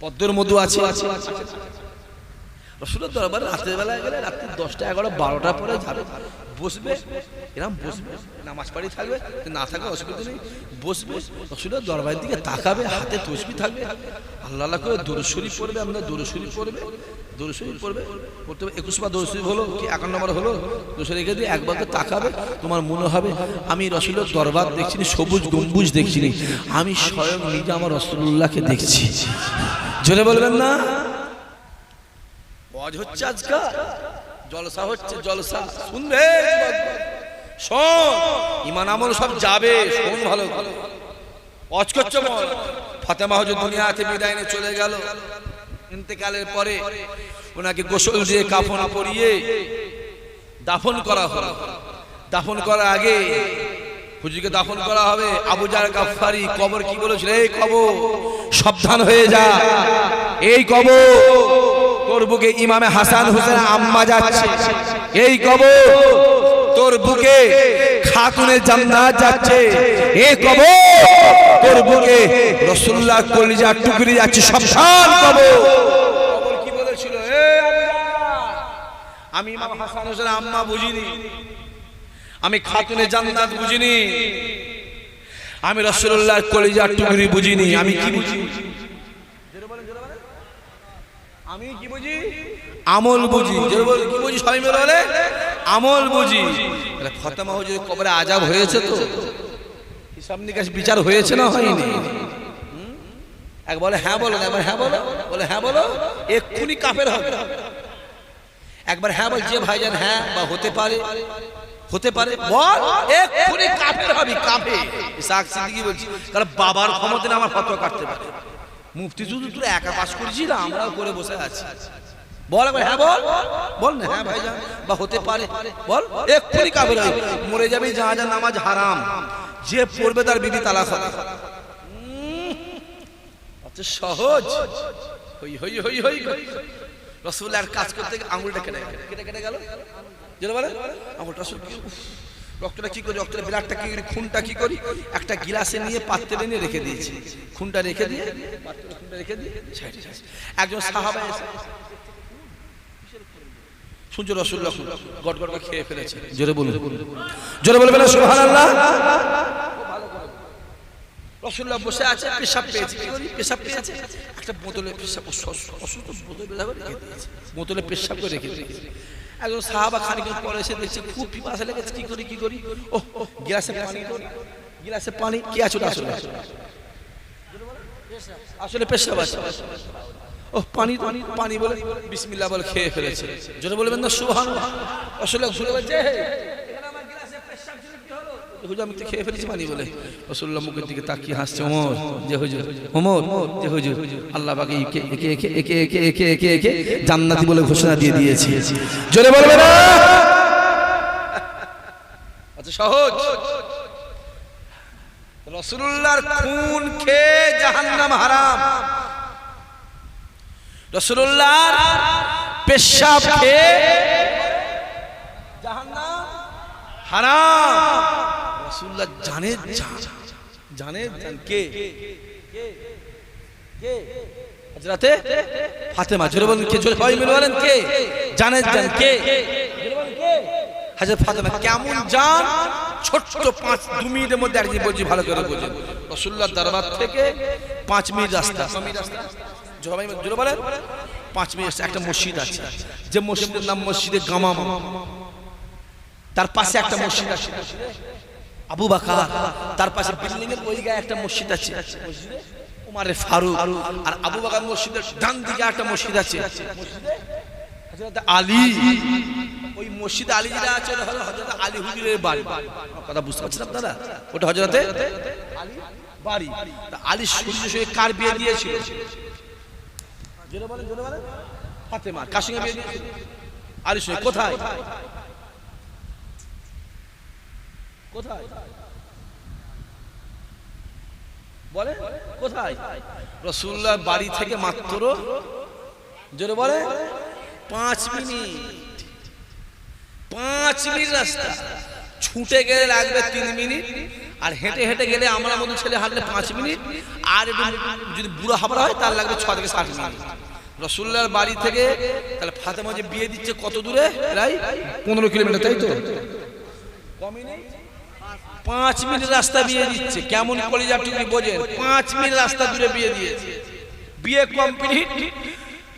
পদ্মের মধু আছে রাসূলের দরবারে রাতের বেলায় গেলে রাত্রি 10টা 11টা 12টা পরে যাবে বসবে এরকম বসবে নামাজ পড়ি থাকবে না থাকবে অসুবিধা নেই বসবে রাসূলের দরবারের দিকে তাকাবে হাতে তসবিহ থাকবে আল্লাহ আল্লাহ করে দরুদ শরীফ পড়বে আমরা দরুদ শরীফ পড়বে দরুদ শরীফ পড়বে করতে 21 বার দরুদ শরীফ হলো কি 51 নম্বর হলো দরুদ শরীফ দিয়ে একবার তাকাবে তোমার মনে হবে আমি রাসূলের দরবার দেখছি সবুজ গম্বুজ দেখছি আমি স্বয়ং নিজে আমার রাসূলুল্লাহকে দেখছি জোরে বলবেন না ওয়াজ হচ্ছে আজকে জলসা হচ্ছে জলসা শুনবে শোন ঈমান আমল সব যাবে শোন ভালো করে ওয়াজ করছে বল ফাতেমা হুজুর দুনিয়াতে বিদায় নিয়ে চলে গেল ইন্তেকালের পরে ওনাকে গোসল দিয়ে কাফন পরিয়ে দাফন করা হলো দাফন করার আগে হুজুরকে দাফন করা হবে আবু জার গাফফারি কবর কি বলেছিল এই কবর সাবধান হয়ে যা এই কবর তোর বুকে ইমামে হাসান হোসেন আম্মা যাচ্ছে এই কবর তোর বুকে খাতুনে জান্নাত যাচ্ছে এই কবর তোর বুকে রাসূলুল্লাহ কলিজার টুকরি যাচ্ছে সাবধান কবর কবর কি বলেছিল এই আবু জার আমি ইমাম হাসান হোসেন আম্মা বুঝিনি আমি খাতুনে জান্নাত বুঝিনি আমি রাসূলুল্লাহর কলিজার টুকরি বুঝিনি আমি কি বুঝি আমি কি বুঝি আমল বুঝি কি বুঝি সবাই মিলে বলে আমল বুঝি ফাতেমা হুজুরের কবরে আযাব হয়েছে তো হিসাব নিকাশ বিচার হয়েছে না হয়নি এক বলে হ্যাঁ বলো একবার হ্যাঁ বলো বলে হ্যাঁ বলো এক্ষুনি কাফের হবে একবার হ্যাঁ বল যে ভাইজান হ্যাঁ বা হতে পারে বল এক্ষুনি কাফের হবে কাফের ইসাক সিদ্দিকী বলছি কারণ বাবার ক্ষমতা আমার ফতোয়া কাটতে পারে মুফতি শুধু তুই একা পাস করেছিস না আমরাও করে বসে আছি বল একবার হ্যাঁ বল না হ্যাঁ ভাইজান বা হতে পারে বল এক্ষুনি কাফের হবে মরে যাবে জানাজার নামাজ হারাম যে পড়বে তার বিবি তালাক হবে আচ্ছা সহজ হই হই হই হই রাসূলুল্লাহর কাজ করতে আঙুলটা কেটে গেল যেটা বলে আঙুলটা রক্তটা কি করি রক্তের ব্লাডটা কি করি খুনটা কি করি একটা গিলাসে নিয়ে পাত্রে নিয়ে রেখে দিয়েছি খুনটা রেখে দিয়ে একজন সাহাবা এসে শুনছো রাসূলুল্লাহ গট গট খেয়ে ফেলেছে জোরে বলুন সুবহানাল্লাহ রাসূলুল্লাহ বসে আছে পেশাব পেয়েছে কি করি পেশাব পেয়েছে একটা বোতলে পেশাব অসুস্থ বোতলে পেশাব করে রেখে দিয়েছে একজন সাহাবা খানিকক্ষণ পরে এসে দেখছে খুব পিপাসা লেগেছে কি করি ও গিলাসে পানি কি আছে আসলে পেশাব আছে ও পানি বলে বিসমিল্লাহ বলে খেয়ে ফেলেছে জোরে বলবেন না সুবহানাল্লাহ রাসূলুল্লাহ শুনে বলছে এখানে আমার গিলাসে পেশাব ছিল কি হলো হুজুর আমি তো খেয়ে ফেলেছি পানি বলে রাসূলুল্লাহ মুখের দিকে তাকিয়ে হাসছে ওমর যে হুজুর আল্লাহ পাক একে জান্নাতি বলে ঘোষণা দিয়ে দিয়েছে জোরে বলবে না আচ্ছা সহজ রাসূলুল্লাহর খুন খেয়ে জাহান্নাম হারাম রাসূলুল্লাহর পেশাব খেয়ে জাহান্নাম হারাম রাসূলুল্লাহ জানে কে হযরতে ফাতেমা জোরে বলেন কে জোরে সবাই মিলে বলেন কে জানে কে জোরে বলেন কে হযরত ফাতেমা কেমন জান ছোট্ট 2 মিনিটের মধ্যে একদিন বলছি ভালো করে বুঝুন রাসূলুল্লাহ দরবার থেকে 5 মিনিট রাস্তা জোরে বলেন 5 মিনিট একটা মসজিদ আছে যে মসজিদের নাম মসজিদে গামাম তার পাশে একটা মসজিদ আছে আবু বকর তার পাশে বিল্ডিং এর ওই গায়ে একটা মসজিদ আছে মসজিদে উমর ফারুক আর আবু বকর মসজিদের ডান দিকে একটা মসজিদ আছে মসজিদে হযরত আলী ওই মসজিদ আলী যেটা আছে ওটা হলো হযরত আলী হুজুরের বাড়ি কথা বুঝতে পারছেন আপনারা ওটা হযরতে আলী বাড়ি। আলী শরীরের সঙ্গে কার বিয়ে দিয়েছিল? ফাতেমা। কার সঙ্গে বিয়ে দিয়েছিল? আলীর সঙ্গে। কোথায়? কোথায় বলে? কোথায়? রাসূলুল্লাহ বাড়ি থেকে মাত্র জোরে বলে 5 মিনিট। 5 মিনিট রাস্তা। ছুটে গেলে লাগবে 3 মিনিট, আর হেঁটে হেঁটে গেলে আমরা মতো ছেলে হাঁটলে 5 মিনিট, আর যদি বুড়ো হাবড়া হয় তার লাগবে 6 থেকে 7 মিনিট। রাসূলুল্লাহর বাড়ি থেকে তাহলে ফাতেমা যে বিয়ে দিচ্ছে কত দূরে? প্রায় 15 কিলোমিটার, তাই তো? কমই নেই। 5 মিনিট রাস্তা বিয়ে দিচ্ছে। কেমন কলিজা টুকরি বোঝেন? 5 মিনিট রাস্তা দূরে বিয়ে দিয়েছে। বিয়ে কমপ্লিট।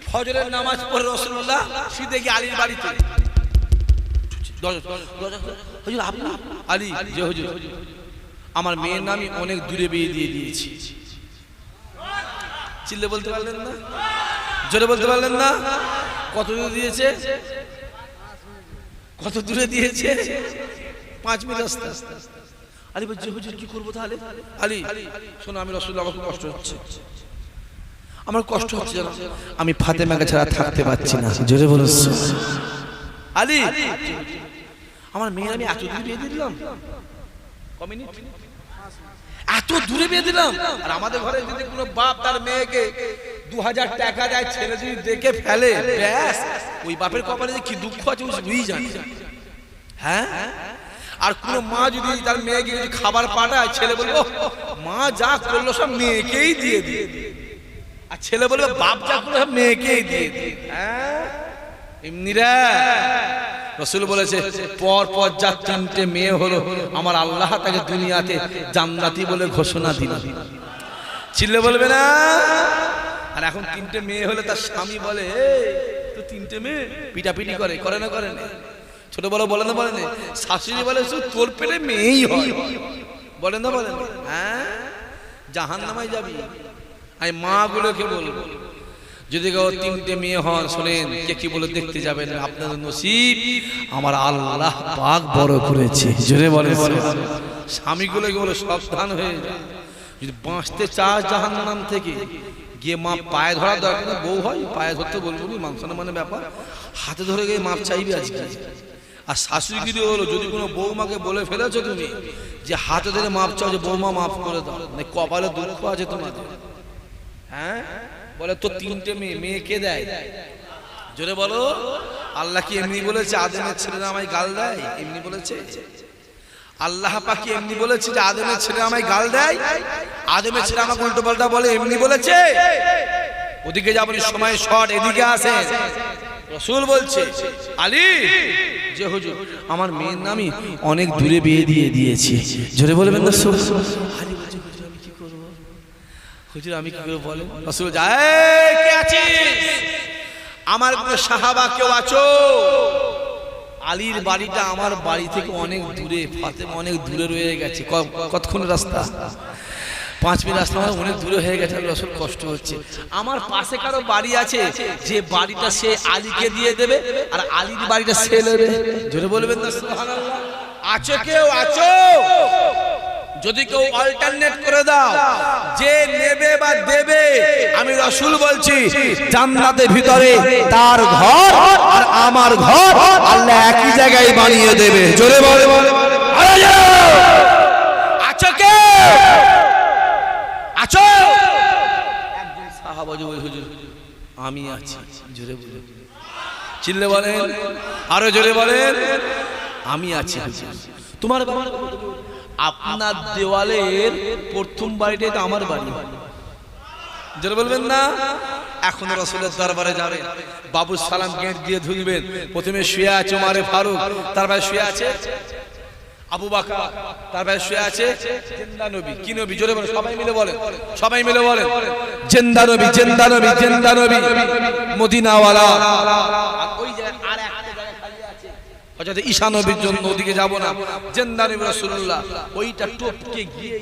ফজরের নামাজ পড়ে রাসূলুল্লাহ সিধে গিয়ে আলীর বাড়িতে। হুজুর আপনি? আলী, যে হুজুর আমার মেয়ের নামে অনেক দূরে বিয়ে দিয়ে দিয়েছি। চিল্লে বলতে পারলেন না? জোরে বলতে পারলেন না? কত দূরে দিয়েছে? কত দূরে দিয়েছে? 5 মিনিট রাস্তা। আলী বলছে হুজুর কি করবো তাহলে? আলী শোনো, আমি রাসূলুল্লাহ, আমার খুব কষ্ট হচ্ছে। আমার কষ্ট হচ্ছে জানো, আমি ফাতেমাকে ছাড়া থাকতে পারছি না। জোরে বলো আলী। আমার মেয়ের আমি এত দূরে বিয়ে দিয়ে দিলাম। এত দূরে বিয়ে দিলাম। আর আমাদের ঘরে যদি কোনো বাপ তার মেয়েকে 2000 টাকা দেয়, ছেলে যদি দেখে ফেলে, ব্যাস ওই বাপের কপালে যে কি দুঃখ আছে বুঝি জানি। হ্যাঁ, আর কোন মা যদি তার মেয়েকে কিছু খাবার পাঠায়, ছেলে বলবো মা যা করলো সব মেয়েকেই দিয়ে দিয়ে, আর ছেলে বলবে বাপ যা করলো সব মেয়েকেই দিয়ে দিয়ে। হ্যাঁ, এমনিরা রাসূল বলেছে পর পর যা 3টে মেয়ে হলো, আমার আল্লাহ তাকে দুনিয়াতে জান্নাতি বলে ঘোষণা দিল। চিল্লে বলবে না? আর এখন 3টে মেয়ে হলে তার স্বামী বলে তো 3টে মেয়ে, পিটাপিটি করে না করে না? ছোট বড় বলে না বলে না? শাশুড়ি বলে তোর পেটে মেয়েই হয়, বলেন না বলেন? হ্যাঁ, জাহান্নামায় যাবি। আমি মা গুলোকে বলবো যদি কেউ 3টে মেয়ে হন, শোনেন কে কি বলে দেখতে যাবেন, আপনাদের নসিব আমার আল্লাহ পাক বড় করেছে। জোরে বলে স্বামীগুলোকে বলে সাবধান হয়ে যা, যদি বাঁচতে চাস জাহান্নাম থেকে গিয়ে মা পায়ে ধরা দরকার। বউ হয় পায়ে ধরতে বলবো নি, মানে ব্যাপার, হাতে ধরে গিয়ে মাপ চাইবি আজকে। আর শাশুড়ি কি হলো, যদি কোনো বৌমাকে বলে ফেলেছো তুমি যে হাতে ধরে মাপ চাও, যে বৌমা মাফ করে দাও, কপালে দুঃখ আছে তোমাদের। হ্যাঁ, বলে তো 3টে মেয়ে কে দেয়? জোরে বলো। আল্লাহ কি এমনি বলেছে আদমের ছেলেরা আমায় গাল দেয়? এমনি বলেছে? আল্লাহ পাক কি এমনি বলেছে যে আদমের ছেলেরা আমায় গাল দেয়, আদমের ছেলে আমাকে উল্টো পাল্টা বলে? এমনি বলেছে? ওদিকে যাবেন সময় শর্ট, এদিকে আসেন। রাসূল বলছে আলী যে হুজুর আমার মেয়ের নামে অনেক দূরে বিয়ে দিয়ে দিয়েছি। জোরে বলবেন না? আলী বলছে হুজুর আমি কি করব? হুজুর আমি কি করে বলেন? রাসূল যায় কে আছিস? আমার কোন সাহাবা কেউ আছো? আলীর বাড়িটা আমার বাড়ি থেকে অনেক দূরে, ফাতেমা অনেক দূরে রয়ে গেছে। কতক্ষণ রাস্তা? 5 মিনিট রাস্তা, আমার অনেক দূরে হয়ে গেছে। রাসূল কষ্ট হচ্ছে। আমার পাশে কারো বাড়ি আছে, যে বাড়িটা সে আলীকে দিয়ে দেবে, আর আলীর বাড়িটা সে নেবে। জোরে বলবেন না সুবহানাল্লাহ? আছো কেউ? আছো? যদি কেউ অল্টারনেট করে দাও, যে নেবে বা দেবে, আমি রাসূল বলছি জান্নাতের ভিতরে তার ঘর আর আমার ঘর আল্লাহ একই জায়গায় বানিয়ে দেবে। জোরে বলে আছো কেউ? আছো? একজন সাহাবা বলে হুজুর আমি আছি। জোরে বলে চিল্লে বলেন, আরো জোরে বলেন আমি আছি। তোমার আপনার দেওয়ালের প্রথম বাড়িটাই তো আমার বাড়ি। জোরে বলবেন না? এখন রাসূলের দরবারে যাবেন, বাবু সালাম গেট দিয়ে ধুলবেন। প্রথমে শুয়ে আছে ওমরে ফারুক, তারপরে শুয়ে আছে আবু বকর, তারপরে শুয়ে আছে জিন্দা নবী। কি নবী? জোরে বলেন, সবাই মিলে বলেন, সবাই মিলে বলেন জিন্দা নবী, জিন্দা নবী, জিন্দা নবী মদিনাওয়ালা। ওই যে আর একটা জায়গা খালি আছে, অর্থাৎ ঈশা নবীর জন্য ওদিকে যাব না। জিন্দা নবী রাসূলুল্লাহ ওইটা টপকে গিয়ে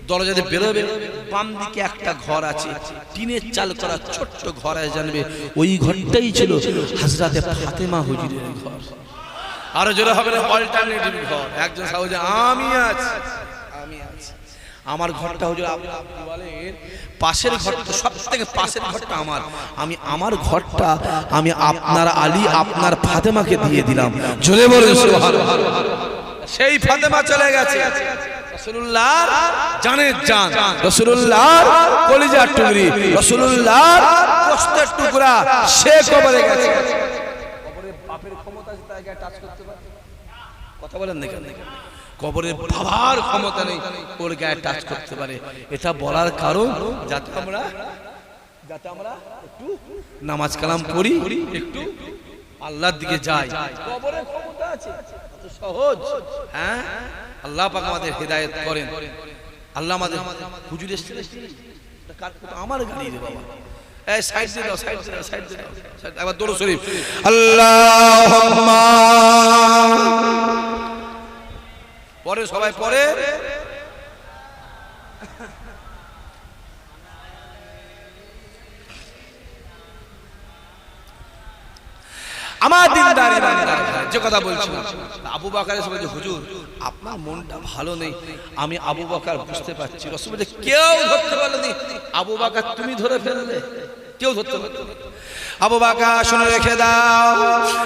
দরজাতে বেরোবে, বাম দিকে একটা ঘর আছে, টিনের চাল করা ছোট্ট ঘর আছে, জানবে ওই ঘরটাই ছিল হযরতে ফাতেমা হুজুরের ঘর। আরো জোরে হবে না? অল্টারনেটিভ ঘর। একজন সাহাবী আমি আছি, আমি আছি। আমার ঘরটা হুজুর আপনি বলেন পাশের ঘরটা, সবথেকে পাশের ঘরটা আমার, আমি আমার ঘরটা আমি আপনার আলী আপনার ফাতেমাকে দিয়ে দিলাম। জোরে বলুন সুবহানাল্লাহ। সেই ফাতেমা চলে গেছে, রাসূলুল্লাহর জানের জান, রাসূলুল্লাহর কলিজার টুকরি, রাসূলুল্লাহর গোশতের টুকরা, সে কবরে গেছে। কবরে বাপের ক্ষমতা আছে তাকে টাচ করতে পারে? কথা বলেন না কেন? কবরে বাবার ক্ষমতা নেই ওর গায়ে টাচ করতে পারে। এটা বলার কারণ যাতে আমরা একটু নামাজ কালাম করি, একটু আল্লাহর দিকে যাই। কবরে ক্ষমতা আছে, এত সহজ? হ্যাঁ, আল্লাহ পাক আমাদের হেদায়েত করেন। আল্লাহ আমাদের হুজুর এসেছিল, আমার গাড়ি রে বাবা, এই সাইড দিয়ে দাও, সাইড দিয়ে দাও, সাইড দিয়ে দাও, সাইড। একবার দরুদ শরীফ, আল্লাহুম্মা। পরে সবাই পরে আমার দিনদার ইমানদার যে কথা বলছিলাম, আবু বকরের সবাই যে হুজুর আপনার মনটা ভালো নেই, আমি আবু বকর বুঝতে পারছি। রাসূল বলে কেউ ধরতে পারলেনি, আবু বকর তুমি ধরে ফেললে, কেউ ধরতে পারলো না। আবু বকর শুনে রেখে দাও,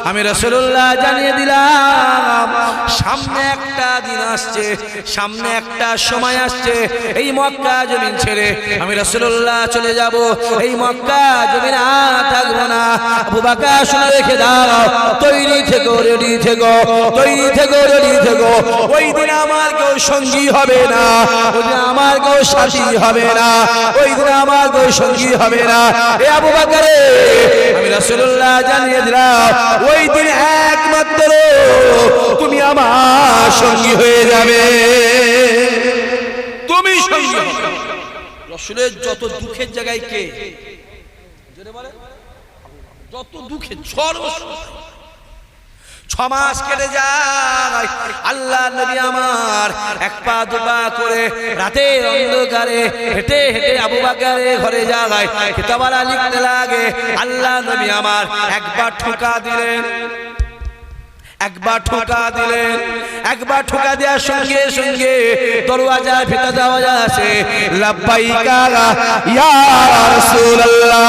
আমি রাসূলুল্লাহ জানিয়ে দিলাম সামনে একটা দিন আসছে, সামনে একটা সময় আসছে, এই মক্কা জমিন ছেড়ে আমি রাসূলুল্লাহ চলে যাব, এই মক্কা জমিন আর থাকবো না। আবু বকর শুনে রেখে দাও, তৈরি থেকো, রেডি থেকো, তৈরি থেকো, রেডি থেকো। ওই দিন আমার কেউ সঙ্গী হবে না, ওই দিন আমার কেউ সাথী হবে না, ওই দিন আমার কেউ সঙ্গী হবে না। এ আবু বকর, আমি রাসূলুল্লাহ জানিয়ে দিলাম ওই দিন একমাত্র তুমি আমার সঙ্গী হয়ে যাবে, তুমি সঙ্গী হবে। রাসূলের যত দুঃখের জায়গায় কে জোরে বলে, যত দুঃখের ঝড় 6 মাস কেটে যায়, আল্লাহ নবী আমার এক পা দুপা করে রাতের অন্ধকারে হেঁটে হেঁটে আবু বকরের ঘরে যায়, কিতাবওয়ালা লিখতে লাগে। আল্লাহ নবী আমার একবার ঠোকা দিলেন, একবার ঠোকা দিলেন, একবার ঠোকা দেওয়ার সঙ্গে সঙ্গে দরওয়াজা ভেতরে আওয়াজ আসে, লাব্বাইকা ইয়া রাসূলুল্লাহ।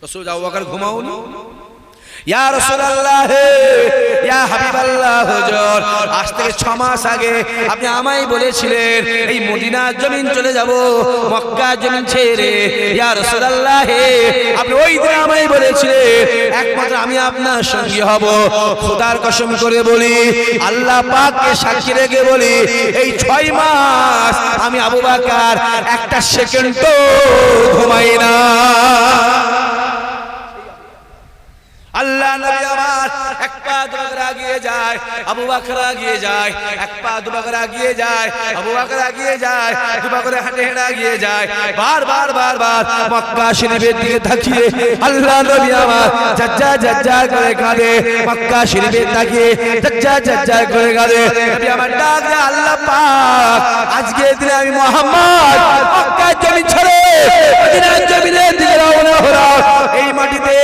রাসূল আবু বকর ঘুমাওনি, ইয়া রাসূলুল্লাহ, ইয়া হাবিবাল্লাহ হুজুর, আজ থেকে 6 মাস আগে আপনি আমায় বলেছিলেন এই মদিনার জমিন চলে যাব, মক্কা জমিন ছেড়ে। ইয়া রাসূলুল্লাহ, আপনি ওই দিন আমায় বলেছিলেন একমাত্র আমি আপনার সঙ্গী হব। খোদার কসম করে বলি, আল্লাহ পাককে সাক্ষী রেখে বলি, এই 6 মাস আমি আবু বকর একটা সেকেন্ডও ঘুমাই না। আল্লাহ নবী আমার এক পা দুবার এগিয়ে যায়, আবু বকর এগিয়ে যায়, এক পা দুবার এগিয়ে যায়, আবু বকর এগিয়ে যায়, দুবার করে হেঁটে হেঁটে এগিয়ে যায়। বারবার বারবার মক্কা শরীফের দিকে তাকিয়ে আল্লাহ নবী আমার জাজ্জা জাজ্জা করে কাঁদে, মক্কা শরীফের তাকিয়ে জাজ্জা জাজ্জা করে কাঁদে। নবী আমার ডাক দেয়, আল্লাহ পাক আজকে দিনে আমি মুহাম্মদ মক্কা জমিন ছেড়ে মদিনার জমিনের দিকে রওনা হলাম। এই মাটিতে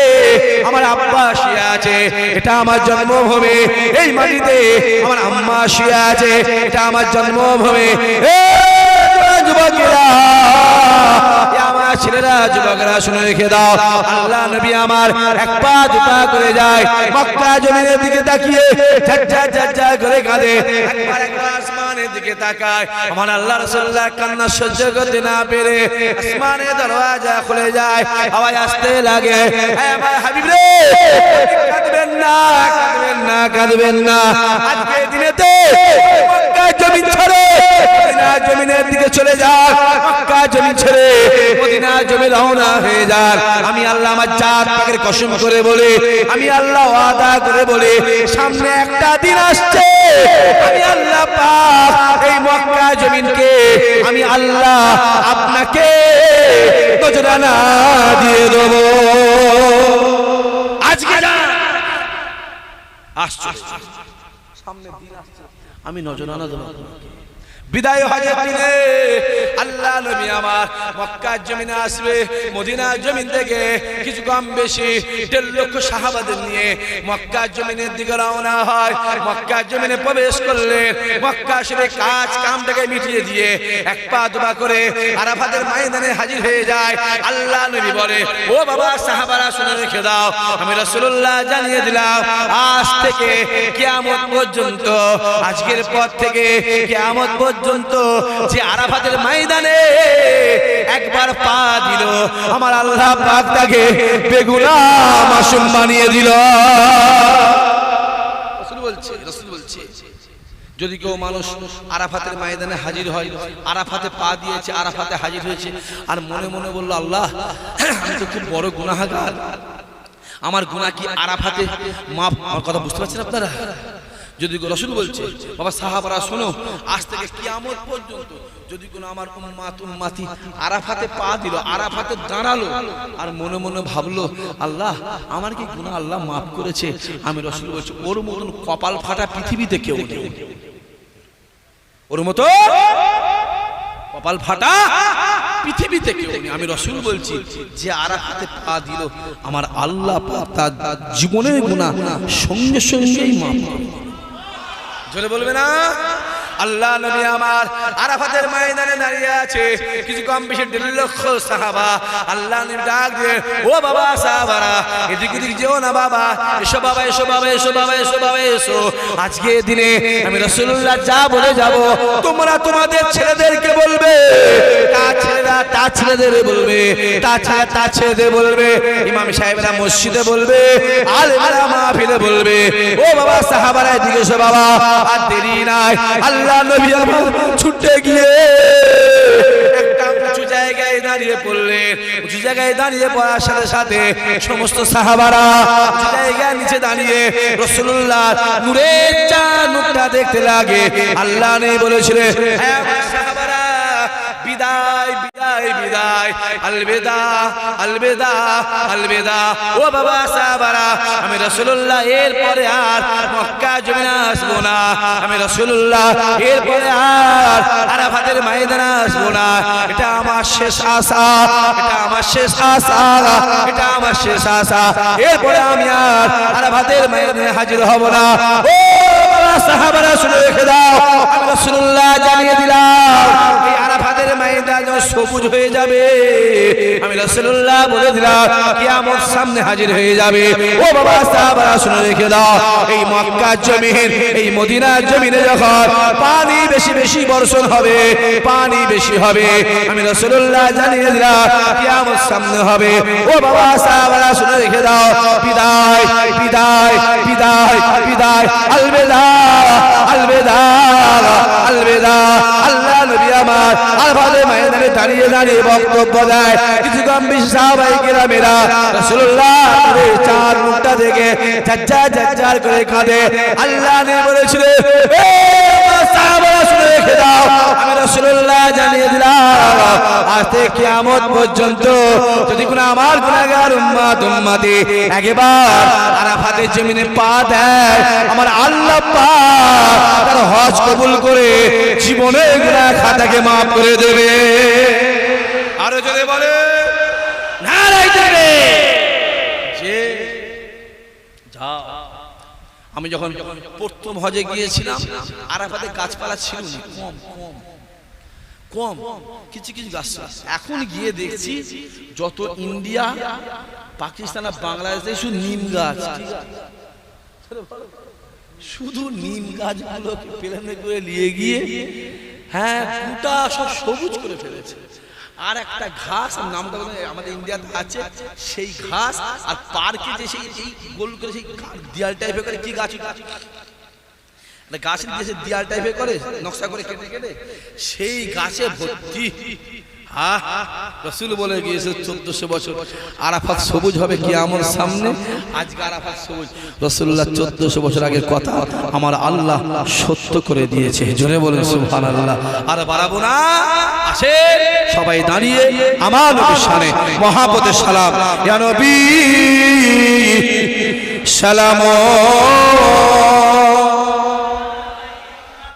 আমার আব্বা শুয়ে আছে, এটা আমার জন্মভূমি, এই মাটিতে আমার আম্মা শুয়ে আছে, এটা আমার জন্মভূমি। যুবকেরা, আমার ছেলেরা, যুবকরা শুনে রেখে দাও, আল্লাহ নবী আমার এক পা দুপা করে যায়, মক্কা জমিনের দিকে তাকিয়ে ঝাঝা ঝাঝা করে কাঁদে। একবার একবার আসমানের দিকে তাকায়, আমার আল্লাহ রাসূলুল্লাহ কান্না সহ্য করতে না পেরে আসমানের দরওয়াজা খুলে যায়, আওয়াজ আসতে লাগে, আমার হাবিব রে কাঁদবেন না, কাঁদবেন না, কাঁদবেন না। আজকে দিনেতে মক্কা জমিন ছেড়ে মদিনা জমিনের দিকে চলে যায়, মক্কা জমিন ছেড়ে মদিনা জমি রওনা হয়ে যায়। আমি আল্লাহ আমার জাত পাকের কসম করে বলি, আমি আল্লাহ ওয়াদা করে বলি, সামনে একটা দিন আসছে, আমি আল্লাহ পাক এই মক্কা জমিনকে আমি আল্লাহ আপনাকে নজরানা দিয়ে দেব। আজকে আসছে, সামনে দিন আসছে, আমি নজরানা দেব। বিদায় হজের দিনে আল্লাহ নবী আমার মক্কার জমিনে আসবে। মদিনার জমিন থেকে কিছু কম বেশি 1.5 লক্ষ সাহাবাদের নিয়ে মক্কার জমিনের দিকে রওনা হয়। মক্কার জমিনে প্রবেশ করলে মক্কা শরীফে কাজ কামটাকে মিটিয়ে দিয়ে এক পা দুপা করে আরাফাতের ময়দানে হাজির হয়ে যায়। আল্লাহ নবী বলে, ও বাবা সাহাবারা শুনে রেখে দাও, আমি রাসূলুল্লাহ জানিয়ে দিলাম আজ থেকে কিয়ামত পর্যন্ত, আজকের পর থেকে কিয়ামত পর্যন্ত যে আরাফাতের ময়দানে একবার পা দিল, আমার আল্লাহ পাক তাকে বেগুনাহ মাসুম বানিয়ে দিল। রাসূল বলছে যদি কেউ মানুষ আরাফাতের ময়দানে হাজির হয়, আরাফাতে পা দিয়েছে, আরাফাতে হাজির হয়েছে, আর মনে মনে বলল আল্লাহ আমি তো খুব বড় গুনাহগার, আমার গুনাহ কি আরাফাতে মাফ? আমার কথা বুঝতে পারছেন আপনারা? যদি রাসূল বলছে বাবা সাহাবারা শোনো, আজ থেকে কিয়ামত পর্যন্ত যদি কোনো আমার উম্মতি আরাফাতে পা দিল, আরাফাতে দাঁড়ালো, আর মনে মনে ভাবলো আল্লাহ আমার কি গুনাহ আল্লাহ মাফ করেছে, আমি রাসূল বলছি ওর মতন কপাল ফাটা পৃথিবীতে কেউ নেই। ওর মতো কপাল ফাটা পৃথিবীতে কেউ নেই। আমি রাসূল বলছি যে আরাফাতে পা দিল, আমার আল্লাহ পাক তার জীবনের গুনাহ সঙ্গে সঙ্গেই মাফ করে। জোরে বলবে না? আল্লাহ নবী আমার আরাফাতের ময়দানে দাঁড়িয়ে আছে, কিছু কম বেশি 1.5 লক্ষ সাহাবা। আল্লাহ নবী ডাক দিয়ে, ও বাবা সাহাবারা এদিক ওদিক যেও না বাবা, এসো বাবা, এসো বাবা, এসো বাবা, এসো বাবা, এসো। আজকে দিনে আমি রাসূলুল্লাহ যা বলে যাব তোমরা তোমাদের ছেলেদেরকে বলবে, তার ছেলেরা তার ছেলেদের বলবে, তার ছেলে তার ছেলেদের বলবে, ইমাম সাহেবরা মসজিদে বলবে, আলেমরা মাহফিলে বলবে। ও বাবা সাহাবারা এদিকে এসো বাবা, আর দেরি নাই। আল্লাহ নবী আমার ছুটে গিয়ে একটা উঁচু জায়গায় দাঁড়িয়ে পড়লেন। উঁচু জায়গায় দাঁড়িয়ে পড়ার সাথে সাথে সমস্ত সাহাবারা উঁচু জায়গায় নিচে দাঁড়িয়ে রাসূলুল্লাহ নূরের চাঁদ মুখটা দেখতে লাগে। আল্লাহ নবী বলেছিলেন, হ্যাঁ সাহাবারা বিদায় বিদায় বিদায়, আলবিদা আলবিদা আলবিদা। ও বাবা সাহাবারা আমি রাসূলুল্লাহ এরপরে আর মক্কা জমিনে আসবো না, আমি রাসূলুল্লাহ এরপরে আর আরাফাতের ময়দানে আসবো না। এটা আমার শেষ আশা, এটা আমার শেষ আশা, এটা আমার শেষ আশা। এরপরে আমি আর আরাফাতের ময়দানে হাজির হব না। ও বাবা সাহাবারা শুনে রেখে দাও, আমি রাসূলুল্লাহ জানিয়ে দিলাম এই আরাফাতের ময়দান সবুজ হয়ে যাবে। আমি রাসূলুল্লাহ বলে দিলাম কিয়ামত সামনে হাজির হয়ে যাবে। ও বাবা সাহাবারা শুনে রেখে দাও, এই মক্কার জমিন, এই মদিনার জমিনে যখন পানি বেশি বেশি বর্ষণ হবে, পানি বেশি হবে, আমি রাসূলুল্লাহ জানিয়ে দিলাম কিয়ামত সামনে হবে। ও বাবা সাহাবারা শুনে রেখে দাও, বিদায় বিদায় বিদায় বিদায়, আলবিদা আলবিদা আলবিদা। আল্লাহ নবী আমার আরাফাতের ময়দানে দাঁড়িয়ে দাঁড়িয়ে বক্তব্য দেয়। কিছু কম বেশি সাহাবায়ে কেরামেরা রাসূলুল্লাহর চাঁদ মুখটা দেখে ঝরঝর ঝরঝর করে কাঁদে। আল্লাহ নবী বলেছিলেন, এ সাহাবারা শুনে রেখে দাও, আমি রাসূলুল্লাহ জানিয়ে দিলাম আজ থেকে কিয়ামত পর্যন্ত যদি কোনো আমার গুনাহগার উম্মতি একবার আরাফাতের জমিনে পা দেয়, আমার আল্লাহ পাক তার হজ কবুল করে জীবনের গুনাহ খাতাকে মাফ করে দেবে। আরো জোরে বলে নারায়ে তাকবীর। যে যা আমি যখন প্রথম হজে গিয়েছিলাম আরাফাতে গাছপালা ছিল না, কম কম কম, কিছু কিছু গাছ। এখন গিয়ে দেখছি যত ইন্ডিয়া পাকিস্তান আর বাংলাদেশে শুধু নিম গাছ, শুধু নিম গাছগুলোকে প্লেনে করে নিয়ে গিয়ে হ্যাঁ গোটা সব সবুজ করে ফেলেছে। আর একটা ঘাস নামটা আমাদের ইন্ডিয়াতে আছে, সেই ঘাস আর পার্কে যে সেই গোল করে সেই দেয়াল টাইপের করে কি গাছ, গাছের দেশে দেয়াল টাইপের করে নকশা করে কেটে কেটে সেই গাছে ভর্তি। রাসূল বলে গিয়েছে 1400 বছর আরাফাত সবুজ হবে কিয়ামত সামনে। আজকে আরাফাত সবুজ, রাসূলুল্লাহ 1400 বছর আগের কথা আমার আল্লাহ সত্য করে দিয়েছে। জোরে বলেন সুবহানাল্লাহ। আর বাড়াবো না, আসে সবাই দাঁড়িয়ে আমার নবীর শানে মহাপতে সালাম। ইয়া নবী সালাম।